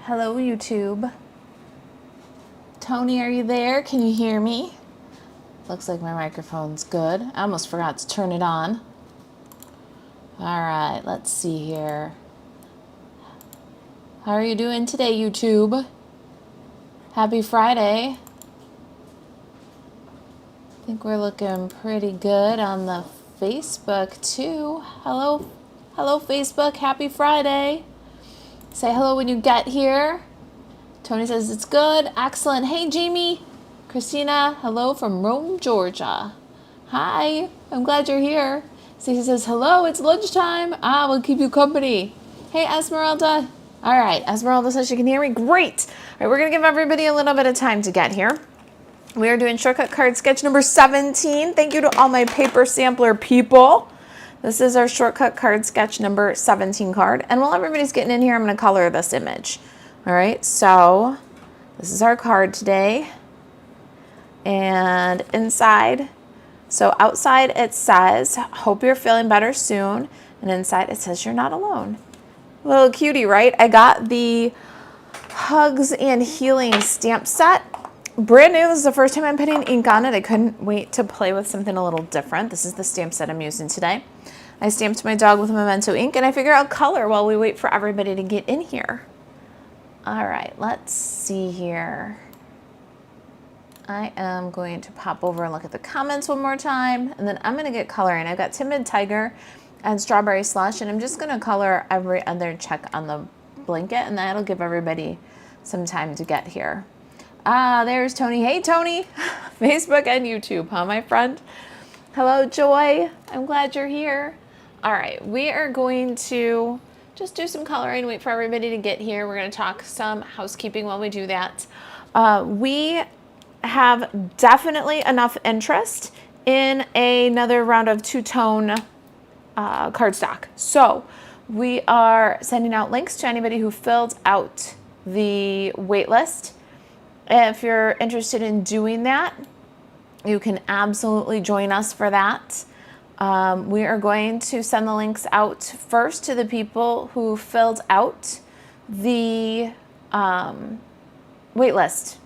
Hello, YouTube. Tony, are you there? Can you hear me? Looks like my microphone's good. I almost forgot to turn it on. All right, let's see here. How are you doing today, YouTube? Happy Friday. I think we're looking pretty good on the Facebook too. Hello, Facebook. Happy Friday. Say hello when you get here. Tony says it's good. Excellent. Hey, Jamie. Christina, hello from Rome, Georgia. Hi, I'm glad you're here. Stacey says, hello, it's lunchtime. We'll keep you company. Hey, Esmeralda. All right, Esmeralda says she can hear me. Great. All right, we're going to give everybody a little bit of time to get here. We are doing shortcut card sketch number 17. Thank you to all my paper sampler people. This is our shortcut card sketch number 17 card. And while everybody's getting in here, I'm going to color this image. All right, so this is our card today. And inside, so outside it says, hope you're feeling better soon. And inside it says, you're not alone. Little cutie, right? I got the Hugs and Healing stamp set. Brand new. This is the first time I'm putting ink on it. I couldn't wait to play with something a little different. This is the stamp set I'm using today. I stamped my dog with Memento ink, and I figure I'll color while we wait for everybody to get in here. All right, let's see here. I am going to pop over and look at the comments one more time, and then I'm going to get coloring. I've got Timid Tiger and Strawberry Slush, and I'm just going to color every other check on the blanket, and that'll give everybody some time to get here. There's Tony. Hey, Tony. Facebook and YouTube, huh, my friend? Hello, Joy. I'm glad you're here. All right, we are going to just do some coloring, wait for everybody to get here. We're going to talk some housekeeping while we do that. We have definitely enough interest in another round of two-tone cardstock. So we are sending out links to anybody who filled out the wait list. If you're interested in doing that, you can absolutely join us for that. We are going to send the links out first to the people who filled out the wait list.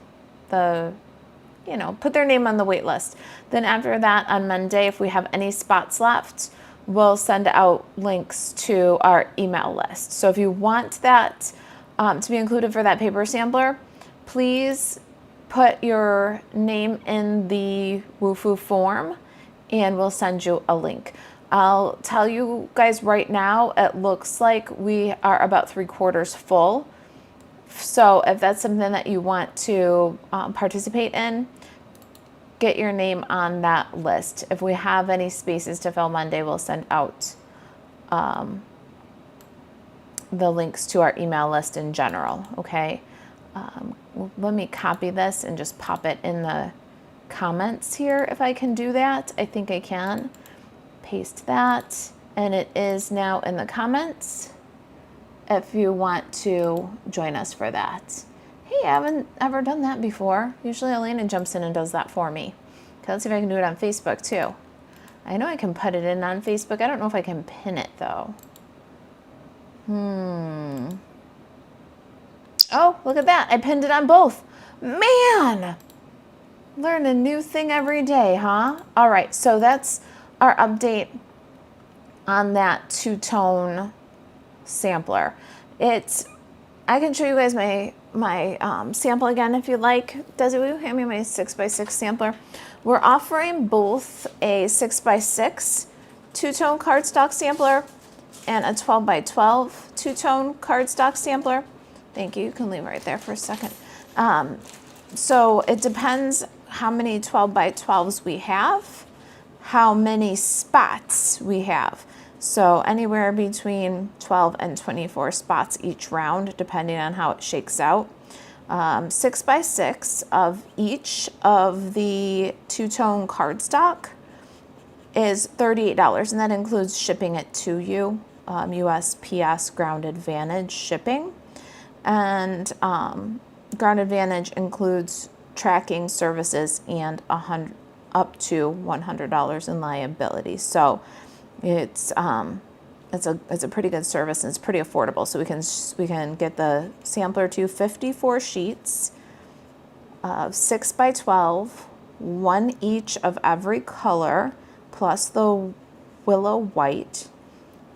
Put their name on the wait list. Then after that, on Monday, if we have any spots left, we'll send out links to our email list. So if you want that to be included for that paper sampler, please put your name in the WooFoo form and we'll send you a link. I'll tell you guys right now, it looks like we are about 3/4 full. So if that's something that you want to participate in, get your name on that list. If we have any spaces to fill Monday, we'll send out the links to our email list in general, okay? Let me copy this and just pop it in the comments here if I can do that. I think I can. Paste that, and it is now in the comments if you want to join us for that. Hey, I haven't ever done that before. Usually Elena jumps in and does that for me. Okay, let's see if I can do it on Facebook too. I know I can put it in on Facebook. I don't know if I can pin it though. Oh, look at that. I pinned it on both. Man! Learn a new thing every day, huh? All right, so that's our update on that two-tone sampler. I can show you guys my sample again if you like. Desi, will you hand me my 6x6 sampler? We're offering both a 6x6 two-tone cardstock sampler and a 12x12 two-tone cardstock sampler. Thank you. You can leave right there for a second. So it depends how many 12x12s we have, how many spots we have. So anywhere between 12 and 24 spots each round, depending on how it shakes out. 6x6 of each of the two-tone cardstock is $38, and that includes shipping it to you, USPS Ground Advantage shipping. And Ground Advantage includes tracking services and up to $100 in liability. So it's it's a pretty good service, and it's pretty affordable. So we can get the sampler to 54 sheets of 6 by 12, one each of every color, plus the willow white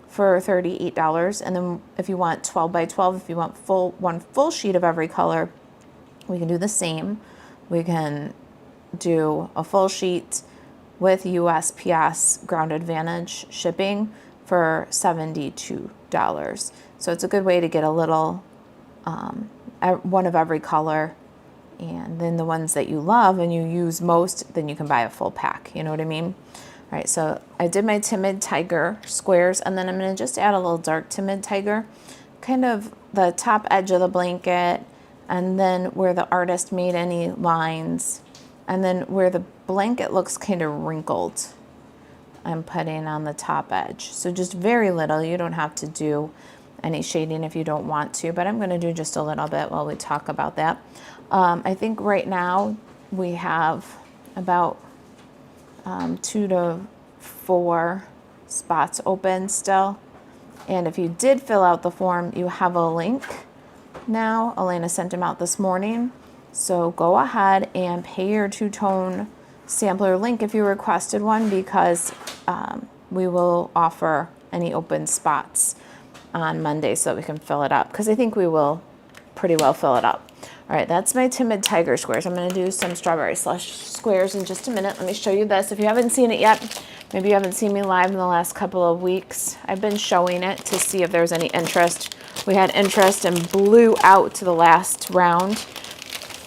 for $38. And then if you want 12 by 12, if you want one full sheet of every color, we can do the same. We can do a full sheet with USPS Ground Advantage shipping for $72. So it's a good way to get a little, one of every color. And then the ones that you love and you use most, then you can buy a full pack. You know what I mean? All right, so I did my Timid Tiger squares, and then I'm going to just add a little dark Timid Tiger, kind of the top edge of the blanket, and then where the artist made any lines, and then where the blanket looks kind of wrinkled, I'm putting on the top edge. So just very little. You don't have to do any shading if you don't want to, but I'm going to do just a little bit while we talk about that. I think right now we have about 2 to 4 spots open still. And if you did fill out the form, you have a link now. Elena sent them out this morning. So go ahead and pay your two-tone sampler link if you requested one, because we will offer any open spots on Monday so that we can fill it up, because I think we will pretty well fill it up. All right, that's my Timid Tiger squares. I'm going to do some Strawberry Slush squares in just a minute. Let me show you this. If you haven't seen it yet, maybe you haven't seen me live in the last couple of weeks, I've been showing it to see if there's any interest. We had interest and blew out to the last round.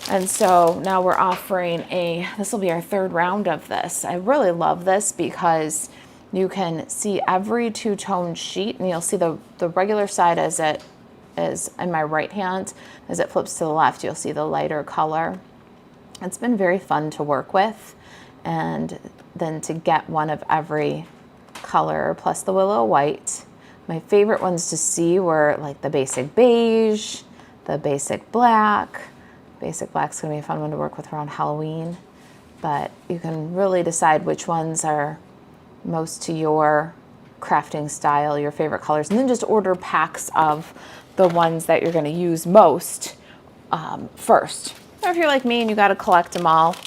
And so now we're offering this will be our 3rd round of this. I really love this because you can see every two-tone sheet, and you'll see the regular side as it is in my right hand. As it flips to the left, you'll see the lighter color. It's been very fun to work with, and then to get one of every color plus the willow white. My favorite ones to see were like the basic beige, the basic black. Basic black's gonna be a fun one to work with around Halloween, but you can really decide which ones are most to your crafting style, your favorite colors, and then just order packs of the ones that you're going to use most first. Or if you're like me and you got to collect them all,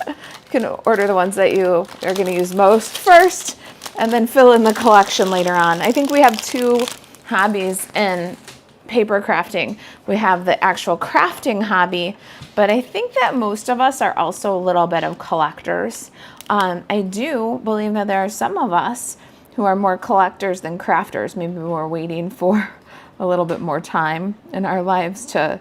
you can order the ones that you are going to use most first and then fill in the collection later on. I think we have 2 hobbies in paper crafting. We have the actual crafting hobby, but I think that most of us are also a little bit of collectors. I do believe that there are some of us who are more collectors than crafters. Maybe we're waiting for a little bit more time in our lives to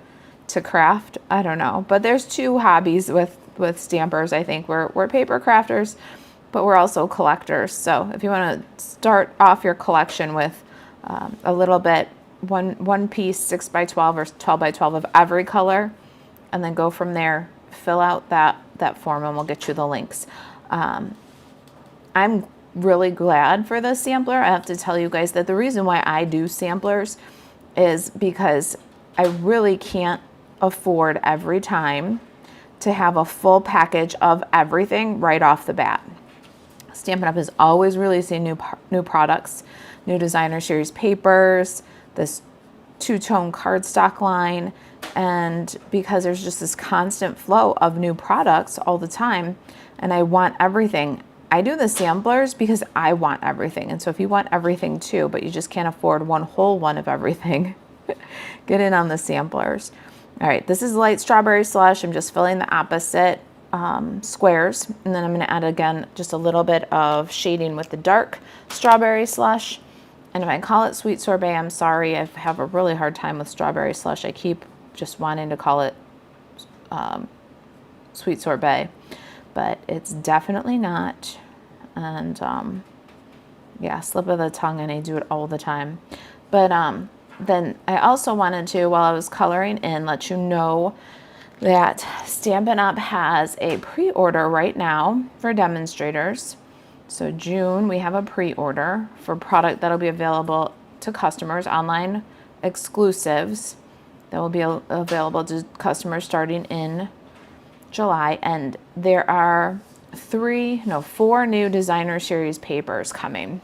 craft. I don't know. But there's 2 hobbies with stampers. I think we're paper crafters, but we're also collectors. So if you want to start off your collection with a little bit, one piece 6 by 12 or 12 by 12 of every color, and then go from there, fill out that form, and we'll get you the links. I'm really glad for the sampler. I have to tell you guys that the reason why I do samplers is because I really can't afford every time to have a full package of everything right off the bat. Stampin' Up! Is always releasing new products, new designer series papers, this 2-tone cardstock line, and because there's just this constant flow of new products all the time, and I want everything. I do the samplers because I want everything. And so if you want everything too, but you just can't afford one whole one of everything, get in on the samplers. All right, this is light Strawberry Slush. I'm just filling the opposite squares. And then I'm gonna add again just a little bit of shading with the dark Strawberry Slush. And if I call it Sweet Sorbet, I'm sorry. I have a really hard time with Strawberry Slush. I keep just wanting to call it Sweet Sorbet, but it's definitely not. And yeah, slip of the tongue, and I do it all the time. But then I also wanted to, while I was coloring in, let you know that Stampin' Up! Has a pre-order right now for demonstrators. So June, we have a pre-order for product that'll be available to customers, online exclusives that will be available to customers starting in July. And there are 4 new designer series papers coming.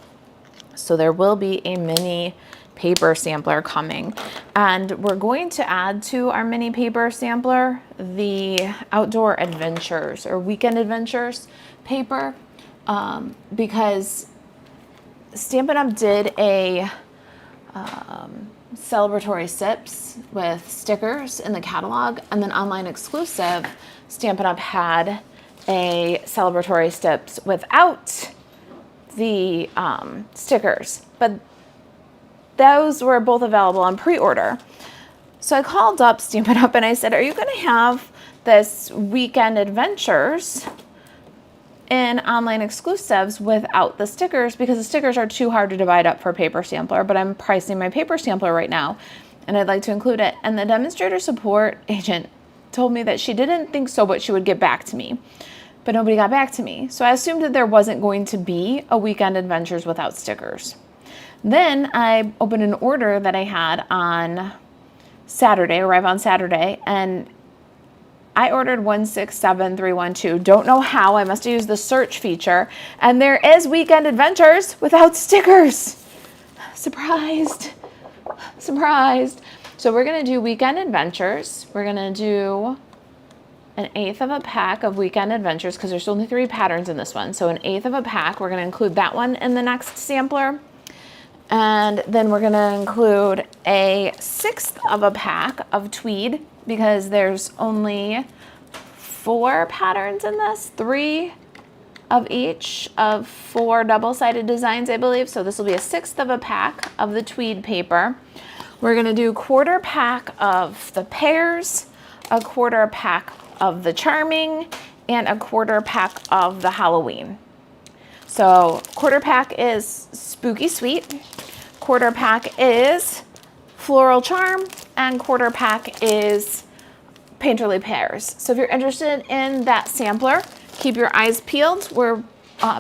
So there will be a mini paper sampler coming, and we're going to add to our mini paper sampler the outdoor adventures or weekend adventures paper, because Stampin' Up! Did a celebratory sips with stickers in the catalog, and then online exclusive, Stampin' Up! Had a celebratory sips without the stickers, but those were both available on pre-order. So I called up Stampin' Up! And I said, are you going to have this weekend adventures in online exclusives without the stickers, because the stickers are too hard to divide up for paper sampler, but I'm pricing my paper sampler right now and I'd like to include it. And the demonstrator support agent told me that she didn't think so, but she would get back to me. But nobody got back to me. So I assumed that there wasn't going to be a weekend adventures without stickers. Then I opened an order that I had on Saturday, arrive on Saturday, and I ordered 167312. Don't know how. I must have used the search feature. And there is weekend adventures without stickers. Surprised. Surprised. So we're going to do weekend adventures. We're going to do an eighth of a pack of weekend adventures because there's only 3 patterns in this one. So an eighth of a pack. We're going to include that one in the next sampler. And then we're going to include a 1/6 of a pack of tweed because there's only 4 patterns in this, 3 of each of 4 double-sided designs, I believe. So this will be a 1/6 of a pack of the tweed paper. We're going to do 1/4 pack of the pears, a 1/4 pack of the charming, and a 1/4 pack of the Halloween. So 1/4 pack is spooky sweet, 1/4 pack is floral charm, and 1/4 pack is painterly pears. So if you're interested in that sampler, keep your eyes peeled. We're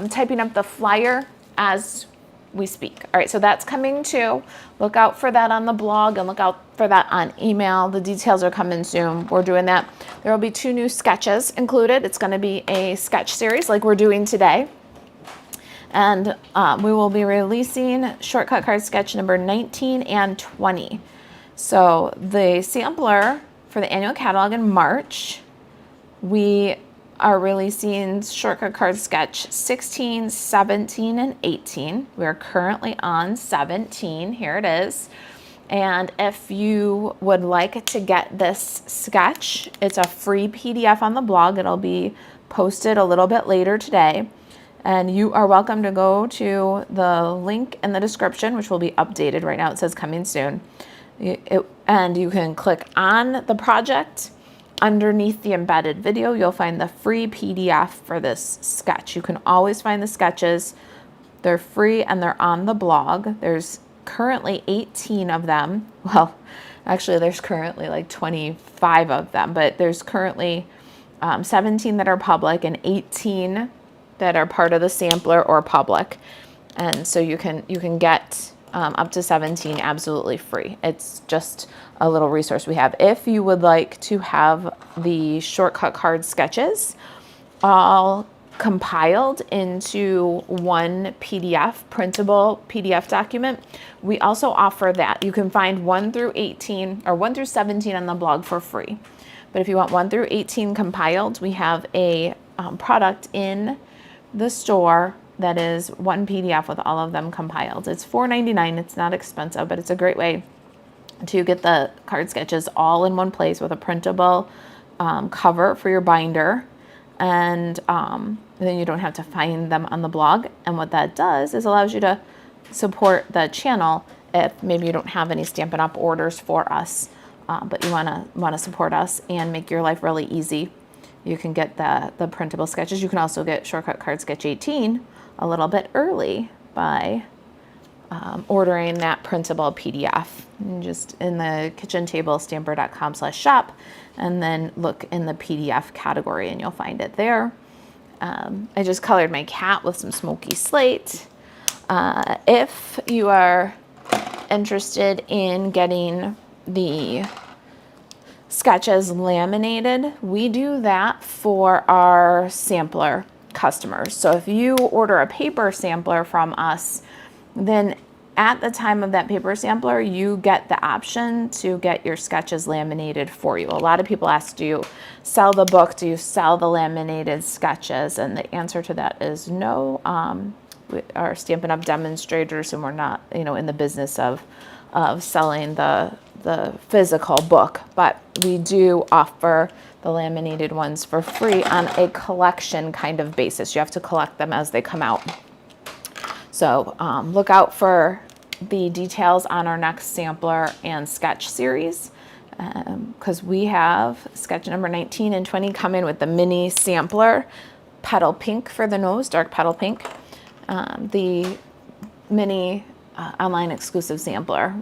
typing up the flyer as we speak. All right, so that's coming too. Look out for that on the blog and look out for that on email. The details are coming soon. We're doing that. There will be 2 new sketches included. It's going to be a sketch series like we're doing today. And we will be releasing shortcut card sketch number 19 and 20. So the sampler for the annual catalog in March, we are releasing shortcut card sketch 16, 17, and 18. We are currently on 17. Here it is. And if you would like to get this sketch, it's a free PDF on the blog. It'll be posted a little bit later today. And you are welcome to go to the link in the description, which will be updated right now. It says coming soon. And you can click on the project. Underneath the embedded video, you'll find the free PDF for this sketch. You can always find the sketches. They're free and they're on the blog. There's currently 18 of them. Well, actually, there's currently like 25 of them, but there's currently 17 that are public and 18 that are part of the sampler or public. And so you can get up to 17 absolutely free. It's just a little resource we have. If you would like to have the shortcut card sketches all compiled into one PDF, printable PDF document, we also offer that. You can find 1 through 18 or 1 through 17 on the blog for free. But if you want 1 through 18 compiled, we have a product in the store that is 1 PDF with all of them compiled. It's $4.99. It's not expensive, but it's a great way to get the card sketches all in one place with a printable cover for your binder. And then you don't have to find them on the blog. And what that does is allows you to support the channel if maybe you don't have any Stampin' Up! Orders for us, but you wanna support us and make your life really easy. You can get the printable sketches. You can also get shortcut card sketch 18 a little bit early by ordering that printable PDF. And just in the kitchen table, stamper.com/shop, and then look in the PDF category and you'll find it there. I just colored my cat with some smoky slate. If you are interested in getting the sketches laminated, we do that for our sampler customers. So if you order a paper sampler from us, Then at the time of that paper sampler, you get the option to get your sketches laminated for you. A lot of people ask, do you sell the book? Do you sell the laminated sketches? And the answer to that is no. We are Stampin' Up! Demonstrators, and we're not, in the business of selling the physical book, but we do offer the laminated ones for free on a collection kind of basis. You have to collect them as they come out. So look out for the details on our next sampler and sketch series, because we have sketch number 19 and 20 coming with the mini sampler, petal pink for the nose, dark petal pink. The mini online exclusive sampler,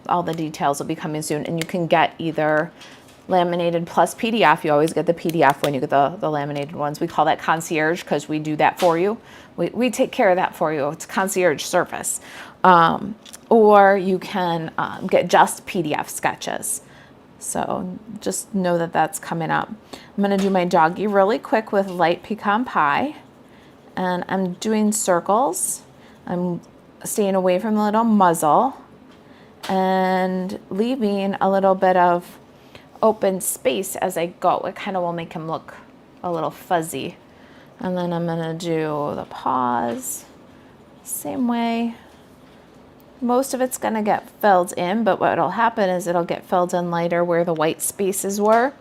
all the details will be coming soon, and you can get either laminated plus PDF. You always get the PDF when you get the laminated ones. We call that concierge because we do that for you. We take care of that for you. It's concierge service. Or you can get just PDF sketches. So just know that that's coming up. I'm going to do my doggy really quick with light pecan pie. And I'm doing circles. I'm staying away from the little muzzle and leaving a little bit of open space as I go. It kind of will make him look a little fuzzy. And then I'm gonna do the paws, same way. Most of it's gonna get filled in, but what'll happen is it'll get filled in lighter where the white spaces were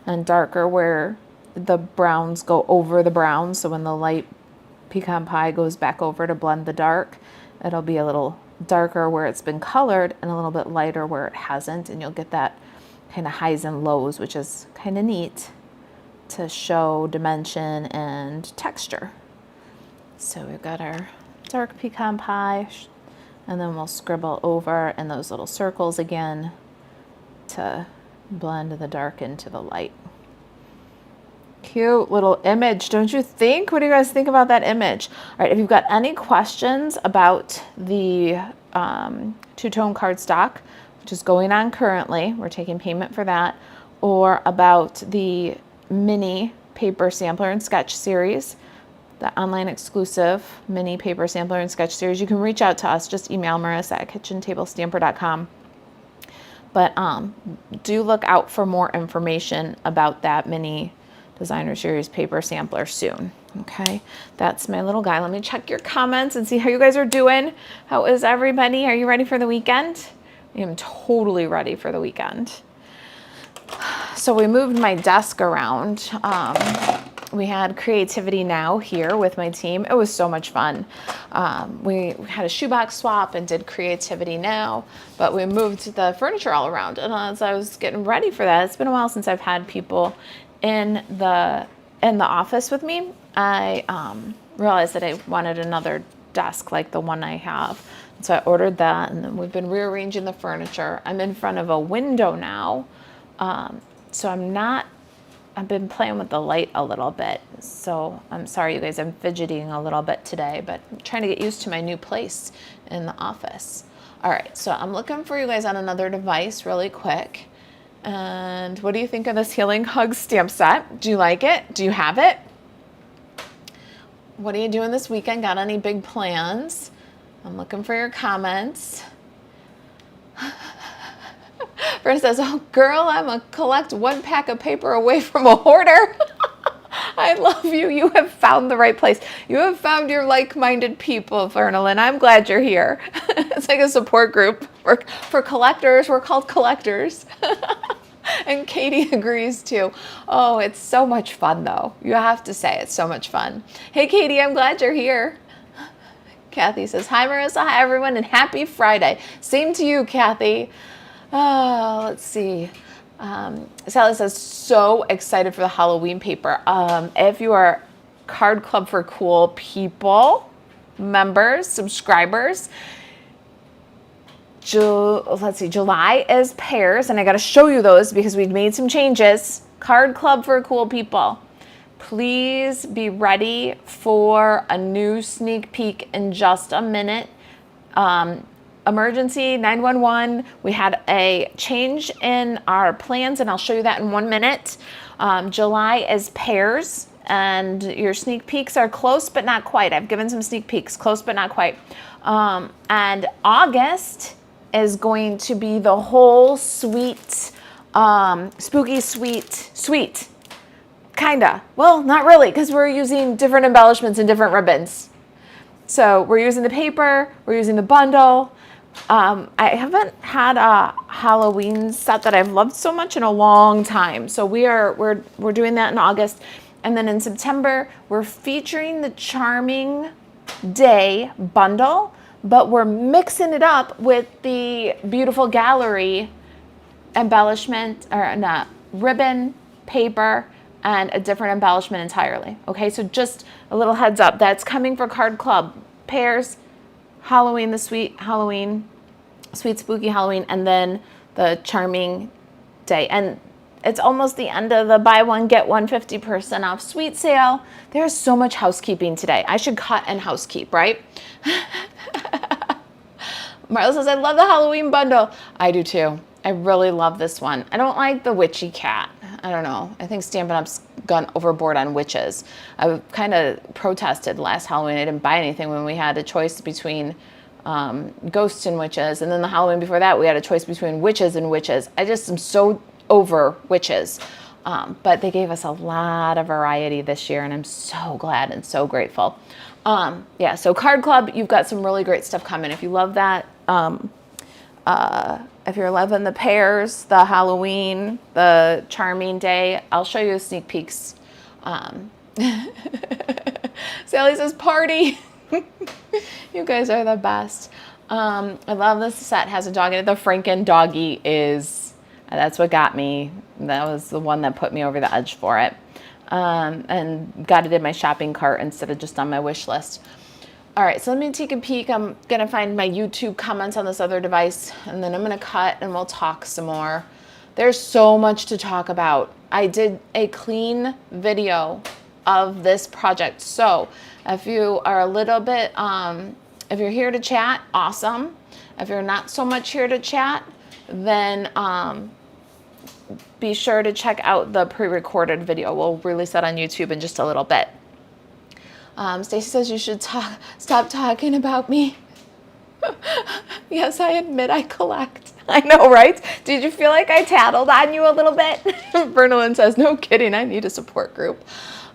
and darker where the browns go over the browns. So when the light pecan pie goes back over to blend the dark, it'll be a little darker where it's been colored and a little bit lighter where it hasn't, and you'll get that kind of highs and lows, which is kind of neat to show dimension and texture. So we've got our dark pecan pie, and then we'll scribble over in those little circles again to blend the dark into the light. Cute little image, don't you think? What do you guys think about that image? All right, if you've got any questions about the two-tone cardstock, which is going on currently, we're taking payment for that, or about the mini paper sampler and sketch series, the online exclusive mini paper sampler and sketch series, you can reach out to us. Just email Marisa at kitchentablestamper.com. But do look out for more information about that mini designer series paper sampler soon. Okay, that's my little guy. Let me check your comments and see how you guys are doing. How is everybody? Are you ready for the weekend? I am totally ready for the weekend. So we moved my desk around. We had Creativity Now here with my team. It was so much fun. We had a shoebox swap and did Creativity Now, but we moved the furniture all around. And as I was getting ready for that, it's been a while since I've had people in the office with me. I realized that I wanted another desk like the one I have. So I ordered that, and then we've been rearranging the furniture. I'm in front of a window now. So I've been playing with the light a little bit. So I'm sorry, you guys, I'm fidgeting a little bit today, but I'm trying to get used to my new place in the office. All right, so I'm looking for you guys on another device really quick. And what do you think of this Healing Hugs stamp set? Do you like it? Do you have it? What are you doing this weekend? Got any big plans? I'm looking for your comments. Brenda says, oh girl, I'm a collect one pack of paper away from a hoarder. I love you. You have found the right place. You have found your like-minded people, Fernalyn. I'm glad you're here. It's like a support group for collectors. We're called collectors. And Katie agrees too. Oh, it's so much fun though. You have to say it's so much fun. Hey Katie, I'm glad you're here. Kathy says, hi Marisa, hi everyone, and happy Friday. Same to you, Kathy. Oh, let's see. Sally says, so excited for the Halloween paper. If you are Card Club for Cool people, members, subscribers, let's see, July is pairs, and I got to show you those because we've made some changes. Card Club for Cool people. Please be ready for a new sneak peek in just a minute. Emergency 911. We had a change in our plans, and I'll show you that in 1 minute. July is pairs, and your sneak peeks are close but not quite. I've given some sneak peeks, close but not quite. And August is going to be the whole sweet, spooky sweet. Kinda. Well, not really, because we're using different embellishments and different ribbons. So we're using the paper, we're using the bundle. I haven't had a Halloween set that I've loved so much in a long time. So we're doing that in August. And then in September, we're featuring the Charming Day bundle, but we're mixing it up with the beautiful gallery embellishment, or not, ribbon, paper, and a different embellishment entirely. Okay, so just a little heads up. That's coming for Card Club. Pairs, Halloween, the sweet Halloween, sweet spooky Halloween, and then the Charming Day. And it's almost the end of the buy one, get one 50% off sweet sale. There's so much housekeeping today. I should cut and housekeep, right? Marla says, I love the Halloween bundle. I do too. I really love this one. I don't like the witchy cat. I don't know. I think Stampin' Up's gone overboard on witches. I kind of protested last Halloween. I didn't buy anything when we had a choice between ghosts and witches. And then the Halloween before that, we had a choice between witches and witches. I just am so over witches. But they gave us a lot of variety this year, and I'm so glad and so grateful. Yeah, so Card Club, you've got some really great stuff coming. If you love that, if you're loving the pairs, the Halloween, the Charming Day, I'll show you sneak peeks. Sally says, party. You guys are the best. I love this set. Has a dog in it. The Franken doggy is, that's what got me. That was the one that put me over the edge for it. And got it in my shopping cart instead of just on my wish list. All right, so let me take a peek. I'm gonna find my YouTube comments on this other device, and then I'm gonna cut and we'll talk some more. There's so much to talk about. I did a clean video of this project. So if you are a little bit, if you're here to chat, awesome. If you're not so much here to chat, then be sure to check out the pre-recorded video. We'll release that on YouTube in just a little bit. Stacy says you should stop talking about me. Yes, I admit I collect. I know, right? Did you feel like I tattled on you a little bit? Bernalyn says, no kidding, I need a support group.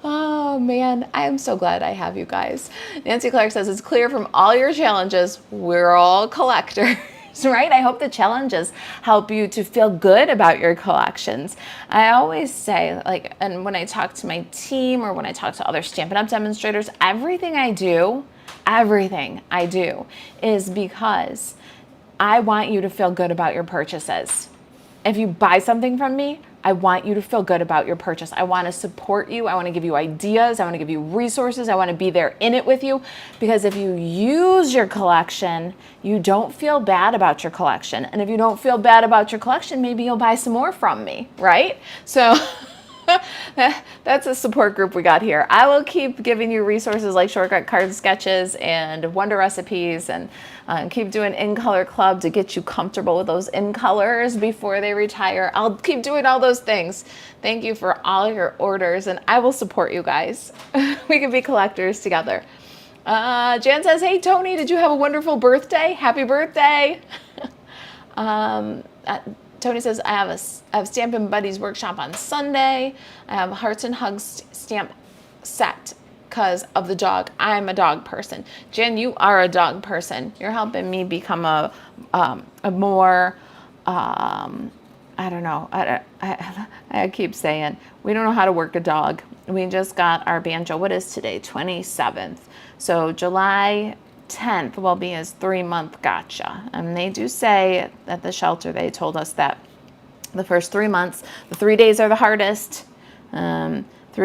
Oh man, I am so glad I have you guys. Nancy Clark says, it's clear from all your challenges, we're all collectors. Right? I hope the challenges help you to feel good about your collections. I always say, like, and when I talk to my team or when I talk to other Stampin' Up! Demonstrators, everything I do is because I want you to feel good about your purchases. If you buy something from me, I want you to feel good about your purchase. I want to support you. I want to give you ideas. I want to give you resources. I want to be there in it with you, because if you use your collection, you don't feel bad about your collection. And if you don't feel bad about your collection, maybe you'll buy some more from me, right? So that's a support group we got here. I will keep giving you resources like shortcut card sketches and wonder recipes, and keep doing in color club to get you comfortable with those in colors before they retire. I'll keep doing all those things. Thank you for all your orders, and I will support you guys. We can be collectors together. Jan says, hey Tony, did you have a wonderful birthday? Happy birthday. Tony says, I have Stampin' Buddies workshop on Sunday. I have Hearts and Hugs stamp set because of the dog. I'm a dog person. Jen, you are a dog person. You're helping me become a more, I don't know. I keep saying, we don't know how to work a dog. We just got our banjo. What is today? 27th. So July 10th will be his 3-month gotcha. And they do say at the shelter, they told us that the first 3 months, the 3 days are the hardest, 3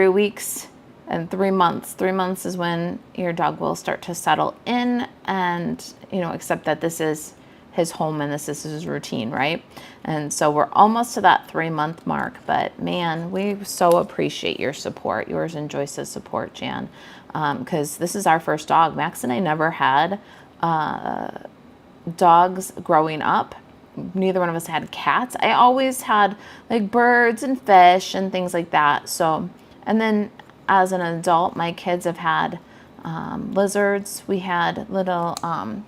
weeks and 3 months. 3 months is when your dog will start to settle in and, accept that this is his home and this is his routine, right? And so we're almost to that 3-month mark, but man, we so appreciate your support, yours and Joyce's support, Jan, because this is our first dog. Max and I never had dogs growing up. Neither one of us had cats. I always had like birds and fish and things like that. So, and then as an adult, my kids have had lizards. We had little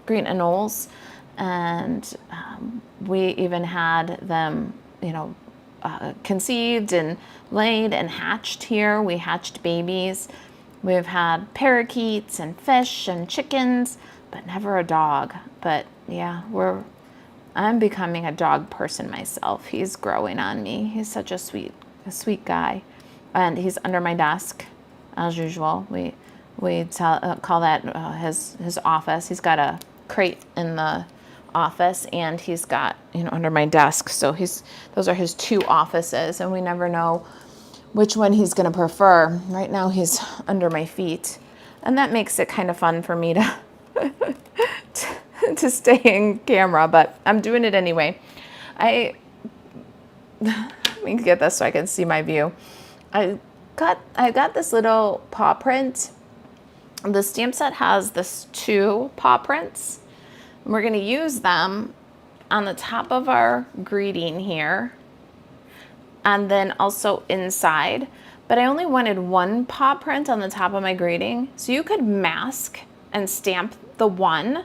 green anoles, and we even had them, you know, conceived and laid and hatched here. We hatched babies. We've had parakeets and fish and chickens, but never a dog. But yeah, I'm becoming a dog person myself. He's growing on me. He's such a sweet guy, and he's under my desk, as usual. We call that his office. He's got a crate in the office, and he's got, you know, under my desk. So those are his two offices, and we never know which one he's going to prefer. Right now he's under my feet, and that makes it kind of fun for me to to stay in camera, but I'm doing it anyway. Let me get this so I can see my view. I got this little paw print. The stamp set has this 2 paw prints, and we're going to use them on the top of our greeting here, and then also inside. But I only wanted 1 paw print on the top of my greeting, so you could mask and stamp the 1.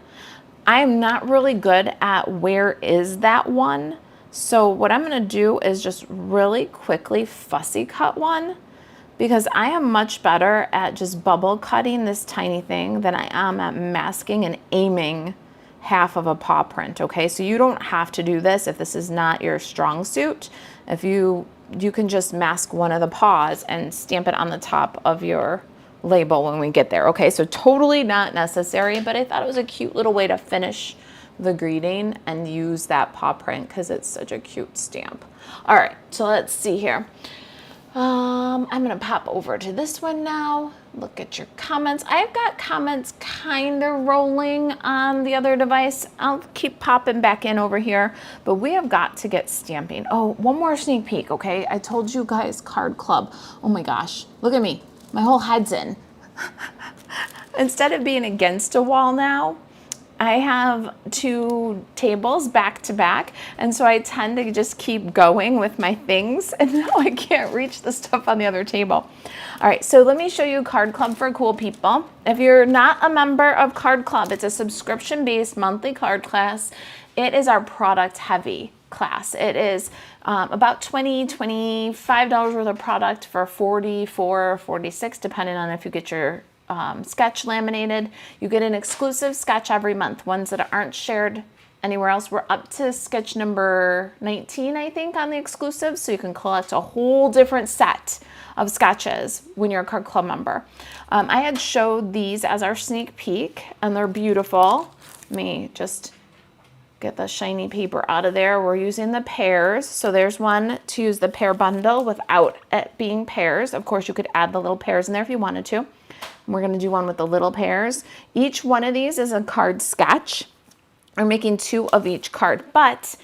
I'm not really good at where is that 1. So what I'm going to do is just really quickly fussy cut 1, because I am much better at just bubble cutting this tiny thing than I am at masking and aiming half of a paw print. Okay, so you don't have to do this if this is not your strong suit. If you can just mask one of the paws and stamp it on the top of your label when we get there. Okay, so totally not necessary, but I thought it was a cute little way to finish the greeting and use that paw print because it's such a cute stamp. All right, so let's see here. I'm gonna pop over to this one now. Look at your comments. I've got comments kind of rolling on the other device. I'll keep popping back in over here, but we have got to get stamping. Oh, one more sneak peek, okay? I told you guys card club. Oh my gosh, look at me. My whole head's in. Instead of being against a wall now, I have 2 tables back to back, and so I tend to just keep going with my things, and now I can't reach the stuff on the other table. All right, so let me show you Card Club for Cool People. If you're not a member of Card Club, it's a subscription-based monthly card class. It is our product-heavy class. It is about $25 worth of product for $44 or $46, depending on if you get your sketch laminated. You get an exclusive sketch every month, ones that aren't shared anywhere else. We're up to sketch number 19, I think, on the exclusive, so you can collect a whole different set of sketches when you're a Card Club member. I had showed these as our sneak peek, and they're beautiful. Let me just get the shiny paper out of there. We're using the pairs. So there's one to use the pair bundle without it being pairs. Of course, you could add the little pairs in there if you wanted to. We're going to do one with the little pairs. Each one of these is a card sketch. We're making 2 of each card, but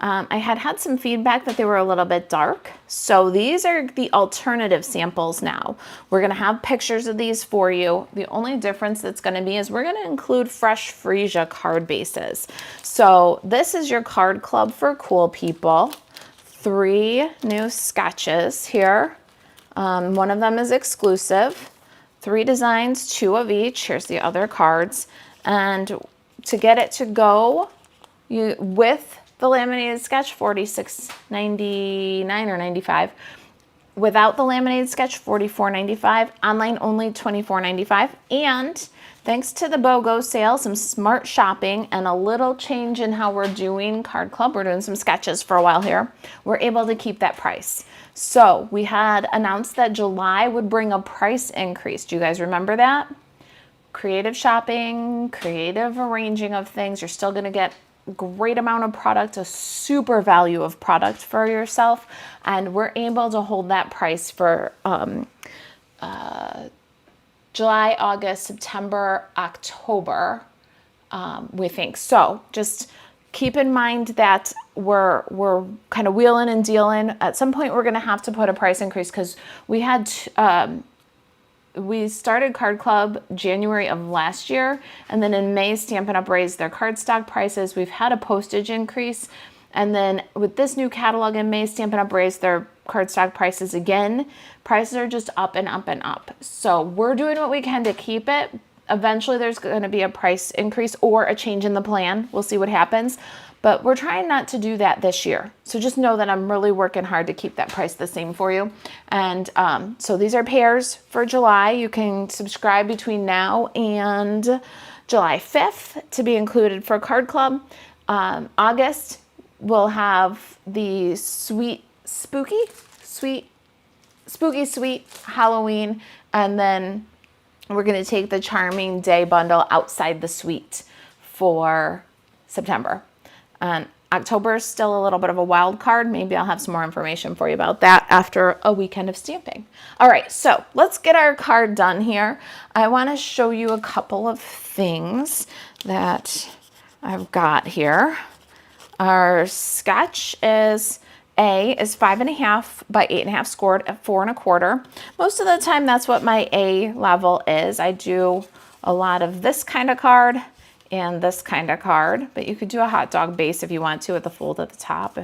I had some feedback that they were a little bit dark. So these are the alternative samples now. We're going to have pictures of these for you. The only difference that's going to be is we're going to include fresh freesia card bases. So this is your Card Club for Cool People. 3 new sketches here. One of them is exclusive. 3 designs, 2 of each. Here's the other cards. And to get it to go, with the laminated sketch, $46.99 or $95. Without the laminated sketch, $44.95. Online only, $24.95. And thanks to the BOGO sale, some smart shopping, and a little change in how we're doing Card Club, we're doing some sketches for a while here, we're able to keep that price. So we had announced that July would bring a price increase. Do you guys remember that? Creative shopping, creative arranging of things. You're still going to get great amount of product, a super value of product for yourself, and we're able to hold that price for July, August, September, October, we think. So just keep in mind that we're kind of wheeling and dealing. At some point, we're going to have to put a price increase because we started Card Club January of last year, and then in May, Stampin' Up! Raised their cardstock prices. We've had a postage increase, And then with this new catalog in May, Stampin' Up! Raised their cardstock prices again. Prices are just up and up and up. So we're doing what we can to keep it. Eventually there's going to be a price increase or a change in the plan. We'll see what happens. But we're trying not to do that this year. So just know that I'm really working hard to keep that price the same for you. And so these are pairs for July. You can subscribe between now and July 5th to be included for Card Club. August, we'll have the spooky sweet Halloween, and then we're going to take the Charming Day bundle outside the suite for September. And October is still a little bit of a wild card. Maybe I'll have some more information for you about that after a weekend of stamping. All right, so let's get our card done here. I want to show you a couple of things that I've got here. Our sketch is A is 5.5 by 8.5 scored at 4 1/4. Most of the time that's what my A level is. I do a lot of this kind of card and this kind of card, but you could do a hot dog base if you want to with the fold at the top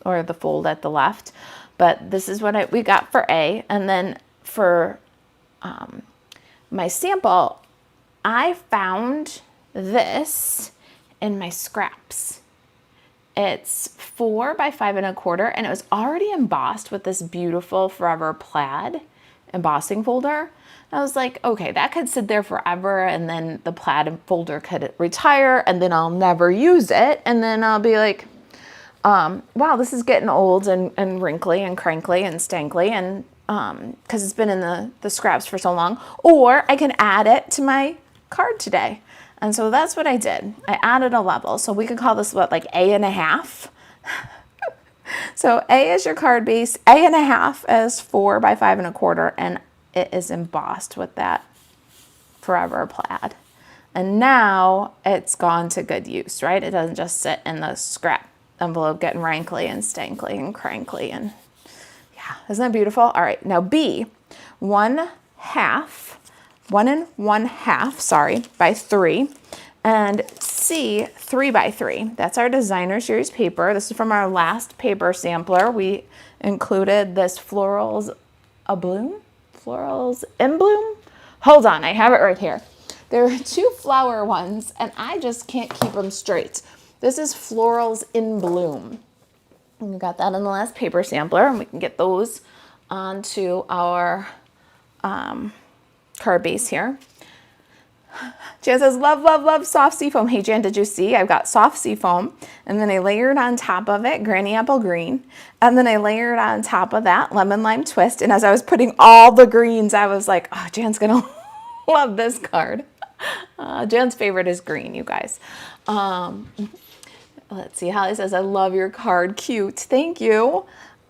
or the fold at the left. But this is what we got for A. And then for my sample, I found this in my scraps. It's 4 by 5 1/4, and it was already embossed with this beautiful Forever Plaid embossing folder. I was like, okay, that could sit there forever, and then the plaid folder could retire, and then I'll never use it, and then I'll be like, wow, this is getting old and wrinkly and crankly and stankly, and because it's been in the scraps for so long. Or I can add it to my card today. And so that's what I did. I added a level. So we could call this what, like A.5. So A is your card base. A.5 is 4 by 5 1/4, and it is embossed with that Forever Plaid. And now it's gone to good use, right? It doesn't just sit in the scrap envelope getting wrinkly and stankly and crankly. And yeah, isn't that beautiful? All right, now B, 1 1/2 by 3, and C, 3 by 3. That's our designer series paper. This is from our last paper sampler. We included this Florals in Bloom. Hold on, I have it right here. There are 2 flower ones, and I just can't keep them straight. This is Florals in Bloom. And we got that in the last paper sampler, and we can get those onto our card base here. Jan says, love, love, love soft seafoam. Hey Jan, did you see? I've got soft seafoam, and then I layered on top of it Granny Apple Green, and then I layered on top of that Lemon Lime Twist. And as I was putting all the greens, I was like, oh, Jan's gonna love this card. Jan's favorite is green, you guys. Let's see, Holly says, I love your card. Cute, thank you.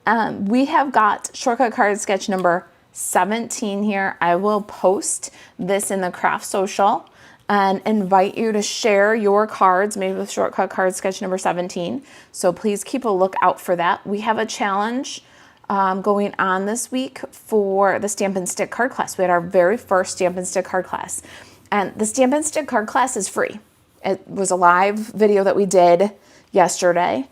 We have got shortcut card sketch number 17 here. I will post this in the craft social and invite you to share your cards made with shortcut card sketch number 17. So please keep a lookout for that. We have a challenge going on this week for the Stampin' Stick card class. We had our very first Stampin' Stick card class, and the Stampin' Stick card class is free. It was a live video that we did yesterday.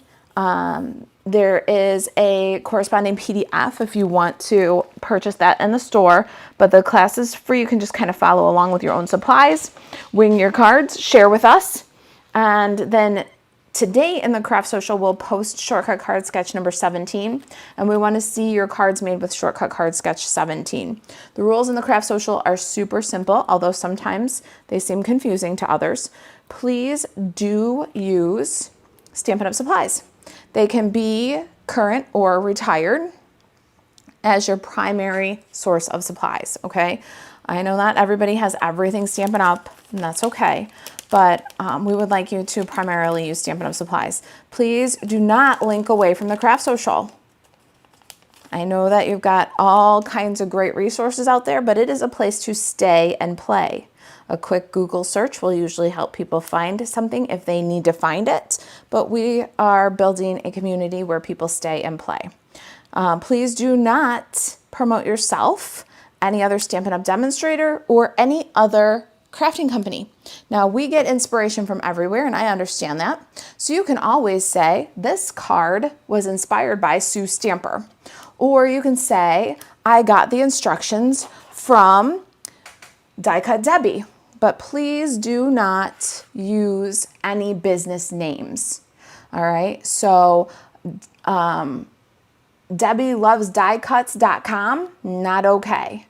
There is a corresponding PDF if you want to purchase that in the store, but the class is free. You can just kind of follow along with your own supplies, wing your cards, share with us, and then today in the craft social we'll post shortcut card sketch number 17, and we want to see your cards made with shortcut card sketch 17. The rules in the craft social are super simple, although sometimes they seem confusing to others. Please do use Stampin' Up! Supplies. They can be current or retired as your primary source of supplies, okay? I know not everybody has everything Stampin' Up!, and that's okay, but we would like you to primarily use Stampin' Up! Supplies. Please do not link away from the craft social. I know that you've got all kinds of great resources out there, but it is a place to stay and play. A quick Google search will usually help people find something if they need to find it, but we are building a community where people stay and play. Please do not promote yourself, any other Stampin' Up! Demonstrator, or any other crafting company. Now, we get inspiration from everywhere, and I understand that. So you can always say, this card was inspired by Sue Stamper. Or you can say, I got the instructions from Die Cut Debbie. But please do not use any business names. All right, so DebbieLovesDieCuts.com, not okay.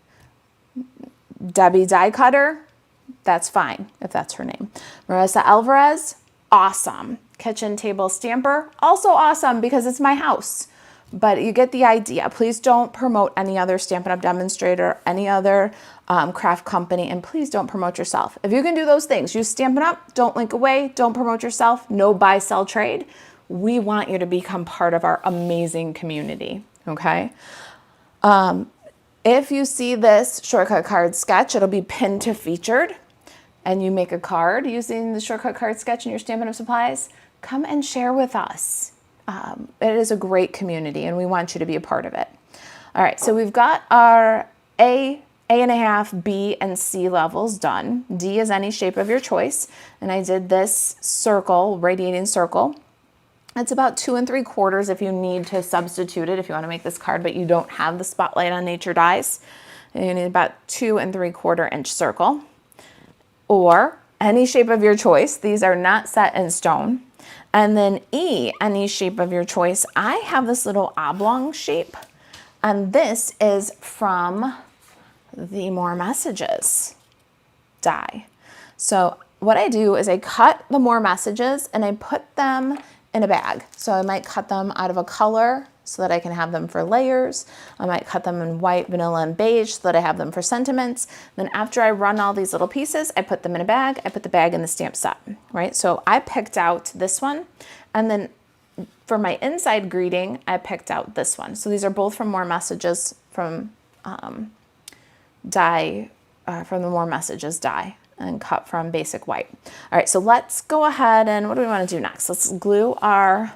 Debbie Die Cutter, that's fine if that's her name. Marisa Alvarez, awesome. Kitchen Table Stamper, also awesome because it's my house. But you get the idea. Please don't promote any other Stampin' Up! Demonstrator, any other craft company, and please don't promote yourself. If you can do those things, use Stampin' Up!, don't link away, don't promote yourself, no buy, sell, trade. We want you to become part of our amazing community, okay? If you see this shortcut card sketch, it'll be pinned to featured, and you make a card using the shortcut card sketch in your Stampin' Up! Supplies, come and share with us. It is a great community, and we want you to be a part of it. All right, so we've got our A&a-half, B, and C levels done. D is any shape of your choice, and I did this circle, radiating circle. It's about 2 3/4 if you need to substitute it, if you want to make this card, but you don't have the Spotlight on Nature dies. And you need about 2 3/4 inch circle, or any shape of your choice. These are not set in stone. And then E, any shape of your choice. I have this little oblong shape, and this is from the More Messages die. So what I do is I cut the More Messages and I put them in a bag. So I might cut them out of a color so that I can have them for layers. I might cut them in white, vanilla, and beige so that I have them for sentiments. Then after I run all these little pieces, I put them in a bag. I put the bag in the stamp set, right? So I picked out this one, and then for my inside greeting, I picked out this one. So these are both from More Messages from die, from the More Messages die, and cut from Basic White. All right, so let's go ahead and what do we want to do next? Let's glue our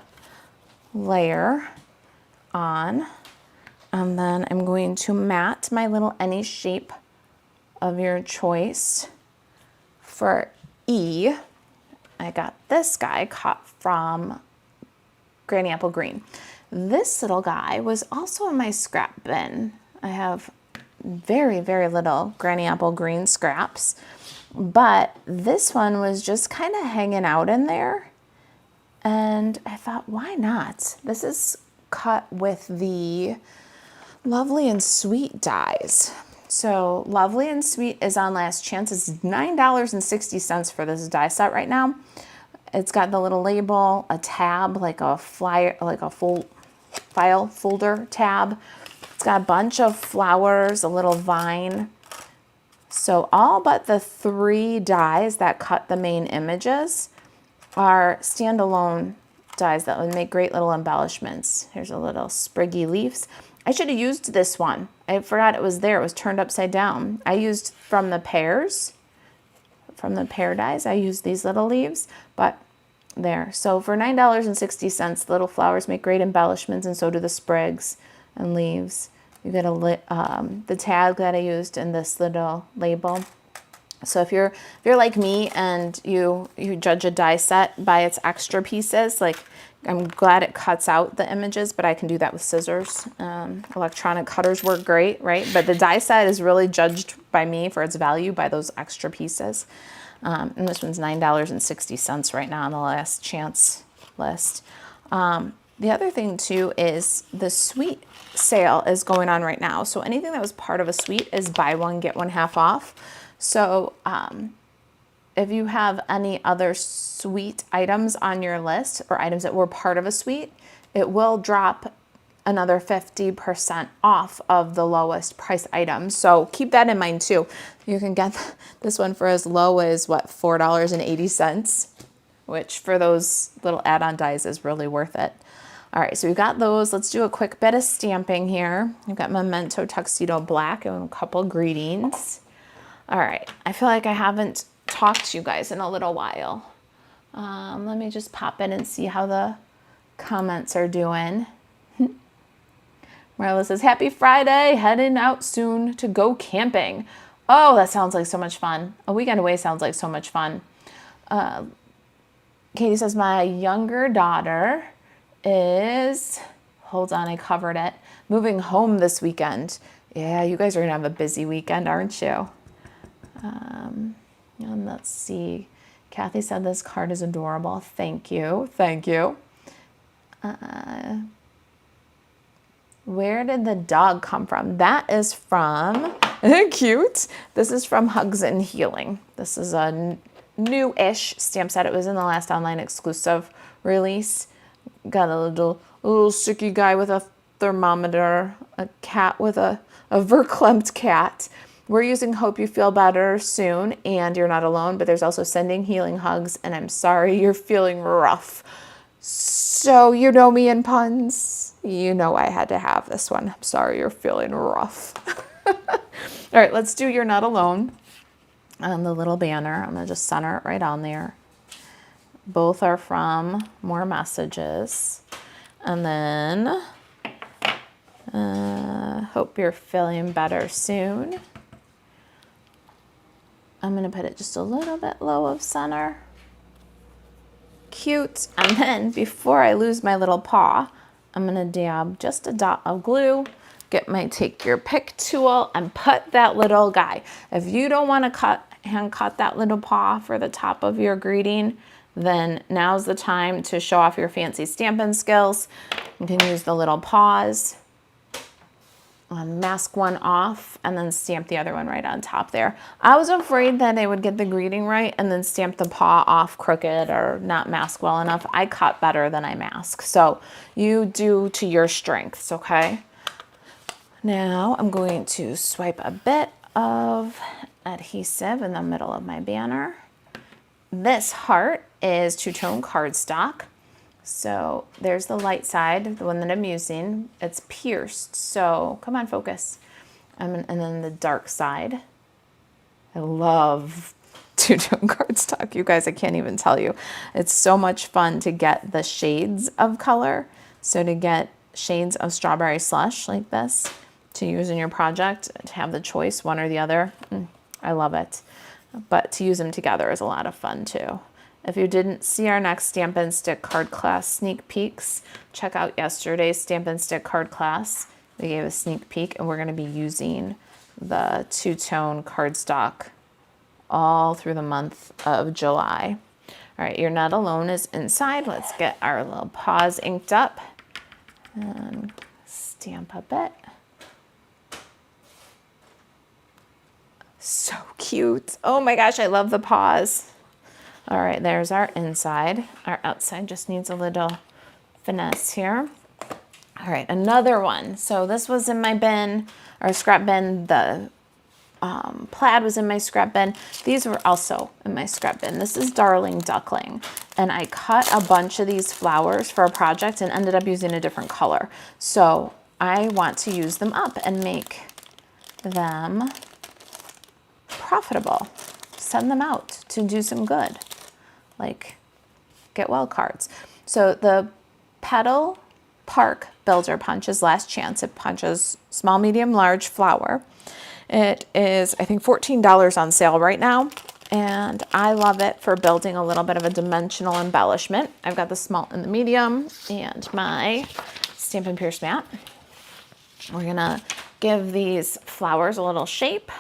layer on, and then I'm going to mat my little any shape of your choice. For E, I got this guy cut from Granny Apple Green. This little guy was also in my scrap bin. I have very, very little Granny Apple Green scraps, but this one was just kind of hanging out in there, and I thought, why not? This is cut with the Lovely and Sweet dies. So Lovely and Sweet is on last chance. It's $9.60 for this die set right now. It's got the little label, a tab, like a flyer, like a file folder tab. It's got a bunch of flowers, a little vine. So all but the 3 dies that cut the main images are standalone dies that would make great little embellishments. Here's a little spriggy leaves. I should have used this one. I forgot it was there. It was turned upside down. I used from the pears, from the pear dies. I used these little leaves, but there. So for $9.60, little flowers make great embellishments, and so do the sprigs and leaves. You get the tag that I used in this little label. So if you're like me and you judge a die set by its extra pieces, like I'm glad it cuts out the images, but I can do that with scissors. Electronic cutters work great, right? But the die set is really judged by me for its value by those extra pieces. And this one's $9.60 right now on the last chance list. The other thing too is the suite sale is going on right now. So anything that was part of a suite is buy one, get one half off. So if you have any other suite items on your list or items that were part of a suite, it will drop another 50% off of the lowest price items. So keep that in mind too. You can get this one for as low as what, $4.80, which for those little add-on dies is really worth it. All right, so we've got those. Let's do a quick bit of stamping here. We've got Memento Tuxedo Black and a couple greetings. All right, I feel like I haven't talked to you guys in a little while. Let me just pop in and see how the comments are doing. Marla says, happy Friday, heading out soon to go camping. Oh, that sounds like so much fun. A weekend away sounds like so much fun. Katie says, my younger daughter is, hold on, I covered it, moving home this weekend. Yeah, you guys are going to have a busy weekend, aren't you? And let's see. Kathy said this card is adorable. Thank you. Thank you. Where did the dog come from? That is from, cute. This is from Hugs and Healing. This is a new-ish stamp set. It was in the last online exclusive release. Got a little sticky guy with a thermometer, a cat with a verklempt cat. We're using Hope You Feel Better Soon and You're Not Alone, but there's also Sending Healing Hugs and I'm Sorry You're Feeling Rough. So you know me in puns. You know I had to have this one. I'm sorry you're feeling rough. All right, let's do You're Not Alone on the little banner. I'm going to just center it right on there. Both are from More Messages. And then Hope You're Feeling Better Soon. I'm going to put it just a little bit low of center. Cute. And then before I lose my little paw, I'm going to dab just a dot of glue, get my take your pick tool and put that little guy. If you don't want to hand cut that little paw for the top of your greeting, then now's the time to show off your fancy Stampin' skills. You can use the little paws, mask one off, and then stamp the other one right on top there. I was afraid that I would get the greeting right and then stamp the paw off crooked or not mask well enough. I cut better than I mask. So you do to your strengths, okay? Now I'm going to swipe a bit of adhesive in the middle of my banner. This heart is two-tone cardstock. So there's the light side, the one that I'm using. It's pierced, so come on, focus. And then the dark side. I love two-tone cardstock. You guys, I can't even tell you. It's so much fun to get the shades of color. So to get shades of Strawberry Slush like this to use in your project, to have the choice, one or the other, I love it. But to use them together is a lot of fun too. If you didn't see our next Stampin' Stick card class sneak peeks, check out yesterday's Stampin' Stick card class. We gave a sneak peek and we're going to be using the two-tone cardstock all through the month of July. All right, You're Not Alone is inside. Let's get our little paws inked up and stamp a bit. So cute. Oh my gosh, I love the paws. All right, there's our inside. Our outside just needs a little finesse here. All right, another one. So this was in my bin, or scrap bin. The plaid was in my scrap bin. These were also in my scrap bin. This is Darling Duckling. And I cut a bunch of these flowers for a project and ended up using a different color. So I want to use them up and make them profitable. Send them out to do some good. Like get well cards. So the Petal Park Builder Punch is Last Chance. It punches small, medium, large flower. It is, I think, $14 on sale right now. And I love it for building a little bit of a dimensional embellishment. I've got the small and the medium and my Stampin' Pierce mat. We're gonna give these flowers a little shape.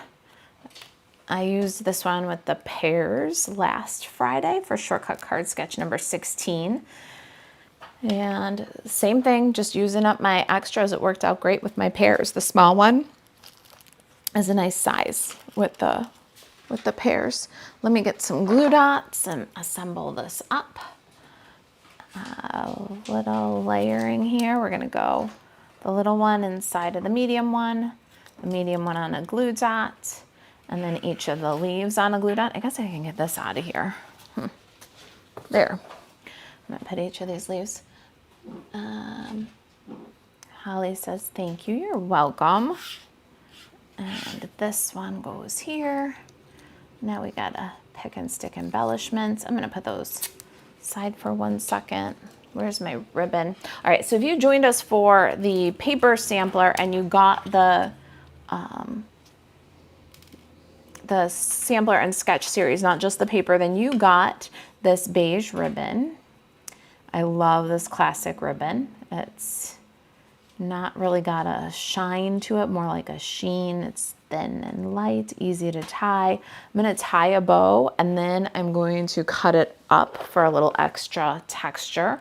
I used this one with the pears last Friday for shortcut card sketch number 16. And same thing, just using up my extras. It worked out great with my pears. The small one is a nice size with the pears. Let me get some glue dots and assemble this up. A little layering here. We're gonna go the little one inside of the medium one on a glue dot, and then each of the leaves on a glue dot. I guess I can get this out of here. There. I'm gonna put each of these leaves. Holly says, thank you, you're welcome. And this one goes here. Now we gotta pick and stick embellishments. I'm gonna put those aside for 1 second. Where's my ribbon? All right, so if you joined us for the paper sampler and you got the the sampler and sketch series, not just the paper, then you got this beige ribbon. I love this classic ribbon. It's not really got a shine to it, more like a sheen. It's thin and light, easy to tie. I'm going to tie a bow and then I'm going to cut it up for a little extra texture.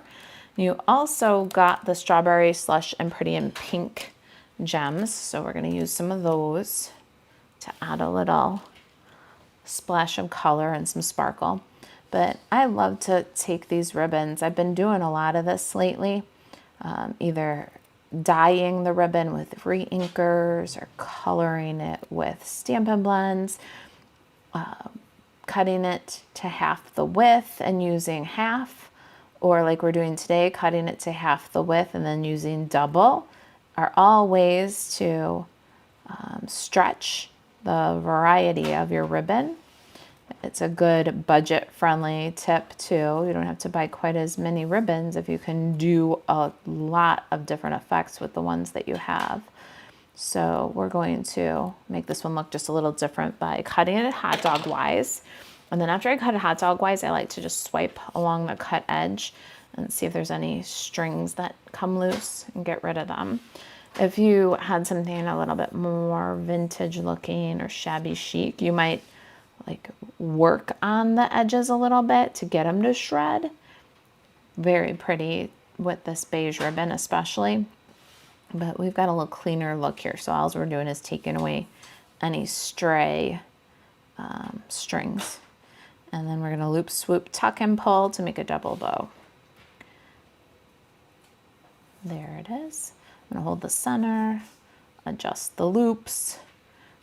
You also got the strawberry slush and pretty in pink gems, so we're going to use some of those to add a little splash of color and some sparkle. But I love to take these ribbons. I've been doing a lot of this lately, either dyeing the ribbon with re-inkers or coloring it with Stampin' blends, cutting it to half the width and using half, or like we're doing today, cutting it to half the width and then using double, are all ways to stretch the variety of your ribbon. It's a good budget-friendly tip too. You don't have to buy quite as many ribbons if you can do a lot of different effects with the ones that you have. So we're going to make this one look just a little different by cutting it hot dog wise. And then after I cut it hot dog wise, I like to just swipe along the cut edge and see if there's any strings that come loose and get rid of them. If you had something a little bit more vintage looking or shabby chic, you might like work on the edges a little bit to get them to shred. Very pretty with this beige ribbon especially, but we've got a little cleaner look here. So all we're doing is taking away any stray strings. And then we're gonna loop, swoop, tuck, and pull to make a double bow. There it is. I'm gonna hold the center, adjust the loops,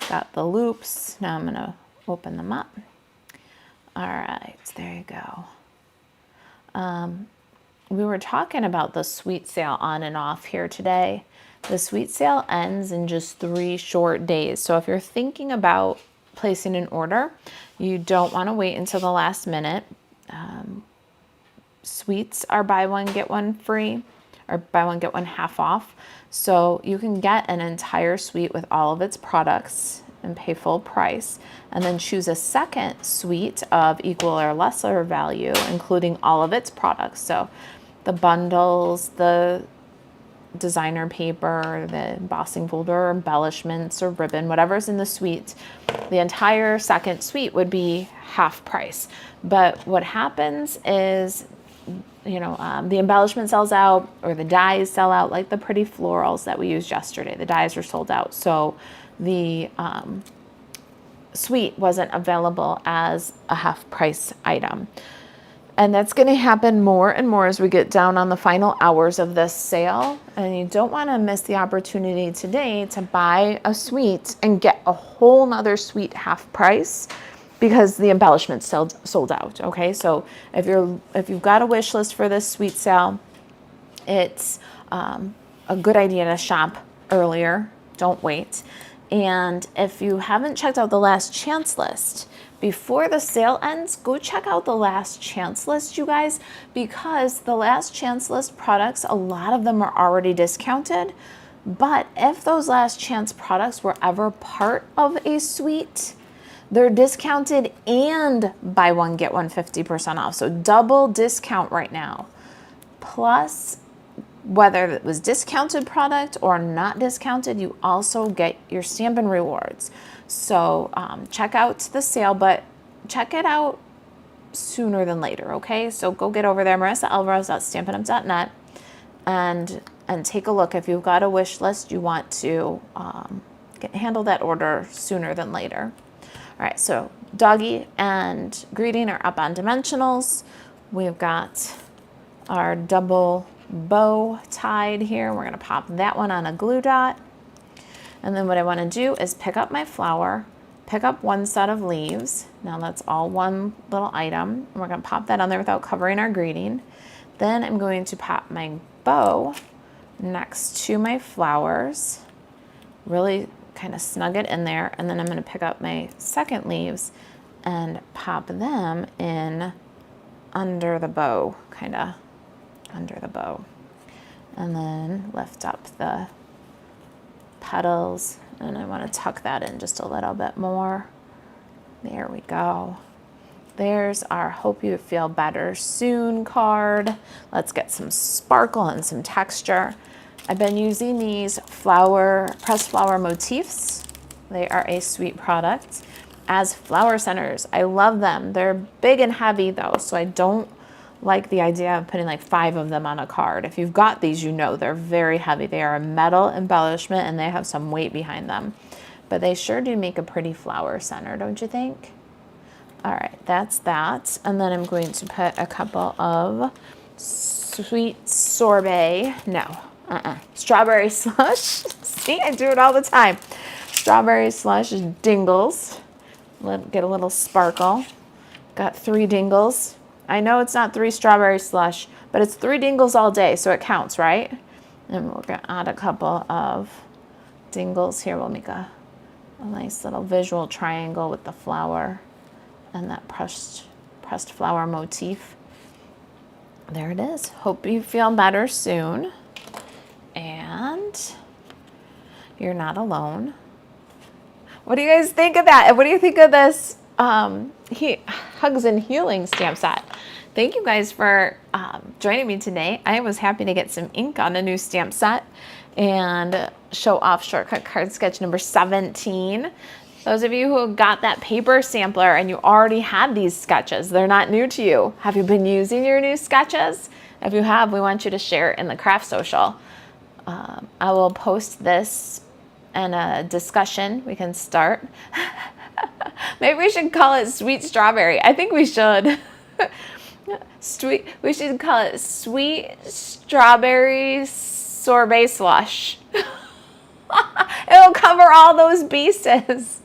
got the loops. Now I'm gonna open them up. All right, there you go. We were talking about the sweet sale on and off here today. The sweet sale ends in just 3 short days. So if you're thinking about placing an order, you don't want to wait until the last minute. Sweets are buy one, get one free, or buy one, get one half off. So you can get an entire suite with all of its products and pay full price, and then choose a second suite of equal or lesser value, including all of its products. So the bundles, the designer paper, the embossing folder, or embellishments, or ribbon, whatever's in the suite, the entire second suite would be half price. But what happens is, you know, the embellishment sells out, or the dies sell out, like the pretty florals that we used yesterday. The dies are sold out. So the suite wasn't available as a half price item. And that's going to happen more and more as we get down on the final hours of this sale. And you don't want to miss the opportunity today to buy a suite and get a whole nother suite half price, because the embellishment's sold out. Okay, so if you've got a wish list for this suite sale, it's a good idea to shop earlier. Don't wait. And if you haven't checked out the last chance list before the sale ends, go check out the last chance list, you guys, because the last chance list products, a lot of them are already discounted. But if those last chance products were ever part of a suite, they're discounted and buy one, get one 50% off. So double discount right now. Plus, whether it was discounted product or not discounted, you also get your Stampin' rewards. So check out the sale, but check it out sooner than later, okay? So go get over there, Marisa.Alvarez.StampinUp.net, and take a look. If you've got a wish list, you want to handle that order sooner than later. All right, so doggy and greeting are up on dimensionals. We've got our double bow tied here. We're gonna pop that one on a glue dot. And then what I wanna do is pick up my flower, pick up one set of leaves. Now that's all one little item. And we're gonna pop that on there without covering our greeting. Then I'm going to pop my bow next to my flowers, really kind of snug it in there. And then I'm gonna pick up my second leaves and pop them in under the bow, kind of under the bow, and then lift up the petals, and I want to tuck that in just a little bit more There we go. There's our Hope You Feel Better Soon card. Let's get some sparkle and some texture. I've been using these pressed flower motifs. They are a sweet product as flower centers. I love them. They're big and heavy though, so I don't like the idea of putting like 5 of them on a card. If you've got these, you know they're very heavy. They are a metal embellishment and they have some weight behind them. But they sure do make a pretty flower center, don't you think? All right, that's that. And then I'm going to put a couple of sweet sorbet, strawberry slush. See, I do it all the time. Strawberry slush dingles. Get a little sparkle. Got 3 dingles. I know it's not 3 strawberry slush, but it's 3 dingles all day, so it counts, right? And we're gonna add a couple of dingles here. We'll make a nice little visual triangle with the flower and that pressed flower motif. There it is. Hope you feel better soon. And you're not alone. What do you guys think of that? And what do you think of this Hugs and Healing stamp set? Thank you guys for joining me today. I was happy to get some ink on a new stamp set and show off shortcut card sketch number 17. Those of you who got that paper sampler and you already had these sketches, they're not new to you. Have you been using your new sketches? If you have, we want you to share it in the craft social. I will post this in a discussion. We can start. Maybe we should call it Sweet Strawberry. I think we should. We should call it Sweet Strawberry Sorbet Slush. It'll cover all those bases.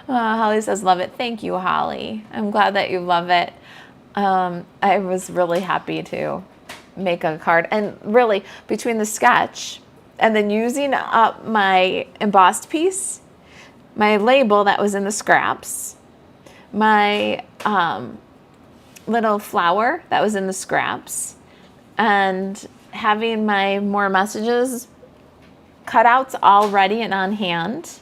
Holly says, love it. Thank you, Holly. I'm glad that you love it. I was really happy to make a card. And really, between the sketch and then using up my embossed piece, my label that was in the scraps, my little flower that was in the scraps, and having my more messages cutouts all ready and on hand,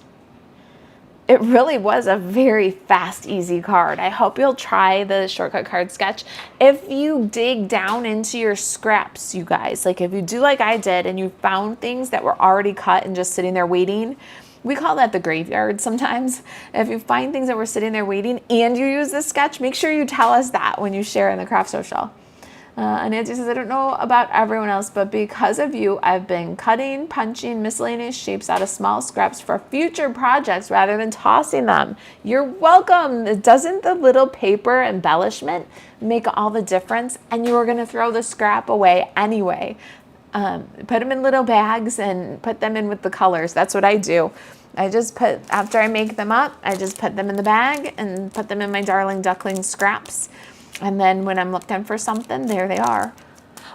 it really was a very fast, easy card. I hope you'll try the shortcut card sketch. If you dig down into your scraps, you guys, like if you do like I did and you found things that were already cut and just sitting there waiting, we call that the graveyard sometimes. If you find things that were sitting there waiting and you use this sketch, make sure you tell us that when you share in the craft social. And Nancy says, I don't know about everyone else, but because of you, I've been cutting, punching miscellaneous shapes out of small scraps for future projects rather than tossing them. You're welcome. Doesn't the little paper embellishment make all the difference? And you were going to throw the scrap away anyway. Put them in little bags and put them in with the colors. That's what I do. After I make them up, I just put them in the bag and put them in my Darling Duckling scraps. And then when I'm looking for something, there they are.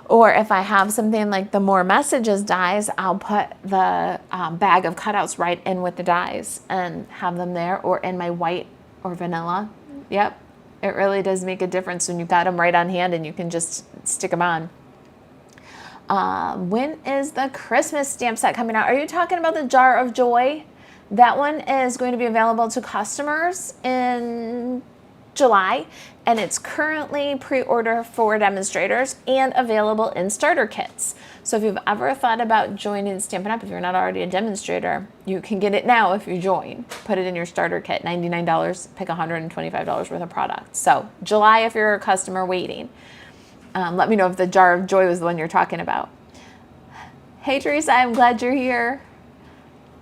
Or if I have something like the More Messages dies, I'll put the bag of cutouts right in with the dies and have them there, or in my white or vanilla. Yep, it really does make a difference when you've got them right on hand and you can just stick them on. When is the Christmas stamp set coming out? Are you talking about the Jar of Joy? That one is going to be available to customers in July, and it's currently pre-order for demonstrators and available in starter kits. So if you've ever thought about joining Stampin' Up, if you're not already a demonstrator, you can get it now if you join. Put it in your starter kit, $99, pick $125 worth of product. So July if you're a customer waiting. Let me know if the Jar of Joy was the one you're talking about. Hey Teresa, I'm glad you're here.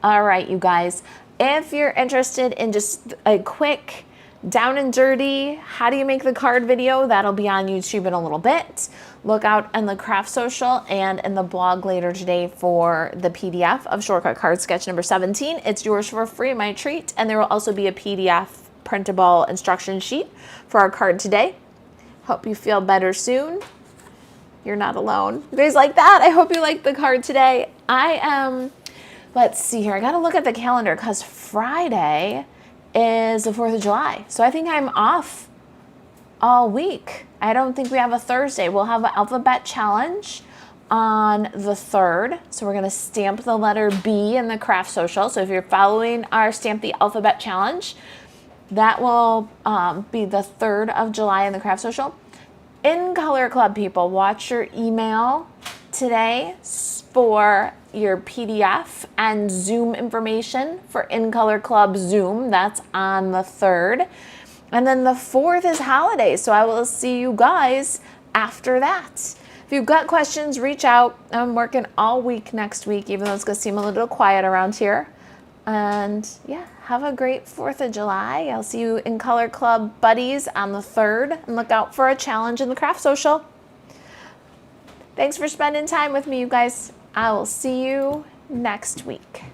All right, you guys, if you're interested in just a quick down and dirty, how do you make the card video? That'll be on YouTube in a little bit. Look out in the craft social and in the blog later today for the PDF of shortcut card sketch number 17. It's yours for free, my treat. And there will also be a PDF printable instruction sheet for our card today. Hope you feel better soon. You're not alone. You guys like that? I hope you like the card today. I am, let's see here. I got to look at the calendar because Friday is the 4th of July. So I think I'm off all week. I don't think we have a Thursday. We'll have an alphabet challenge on the 3rd. So we're going to stamp the letter B in the craft social. So if you're following our Stamp the Alphabet challenge, That will be the 3rd of July in the Craft Social. In Color Club people, watch your email today for your PDF and Zoom information for In Color Club Zoom. That's on the 3rd. And then the 4th is holiday, so I will see you guys after that. If you've got questions, reach out. I'm working all week next week, even though it's going to seem a little quiet around here. And yeah, have a great 4th of July. I'll see you in Color Club Buddies on the 3rd. And look out for a challenge in the Craft Social. Thanks for spending time with me, you guys. I will see you next week.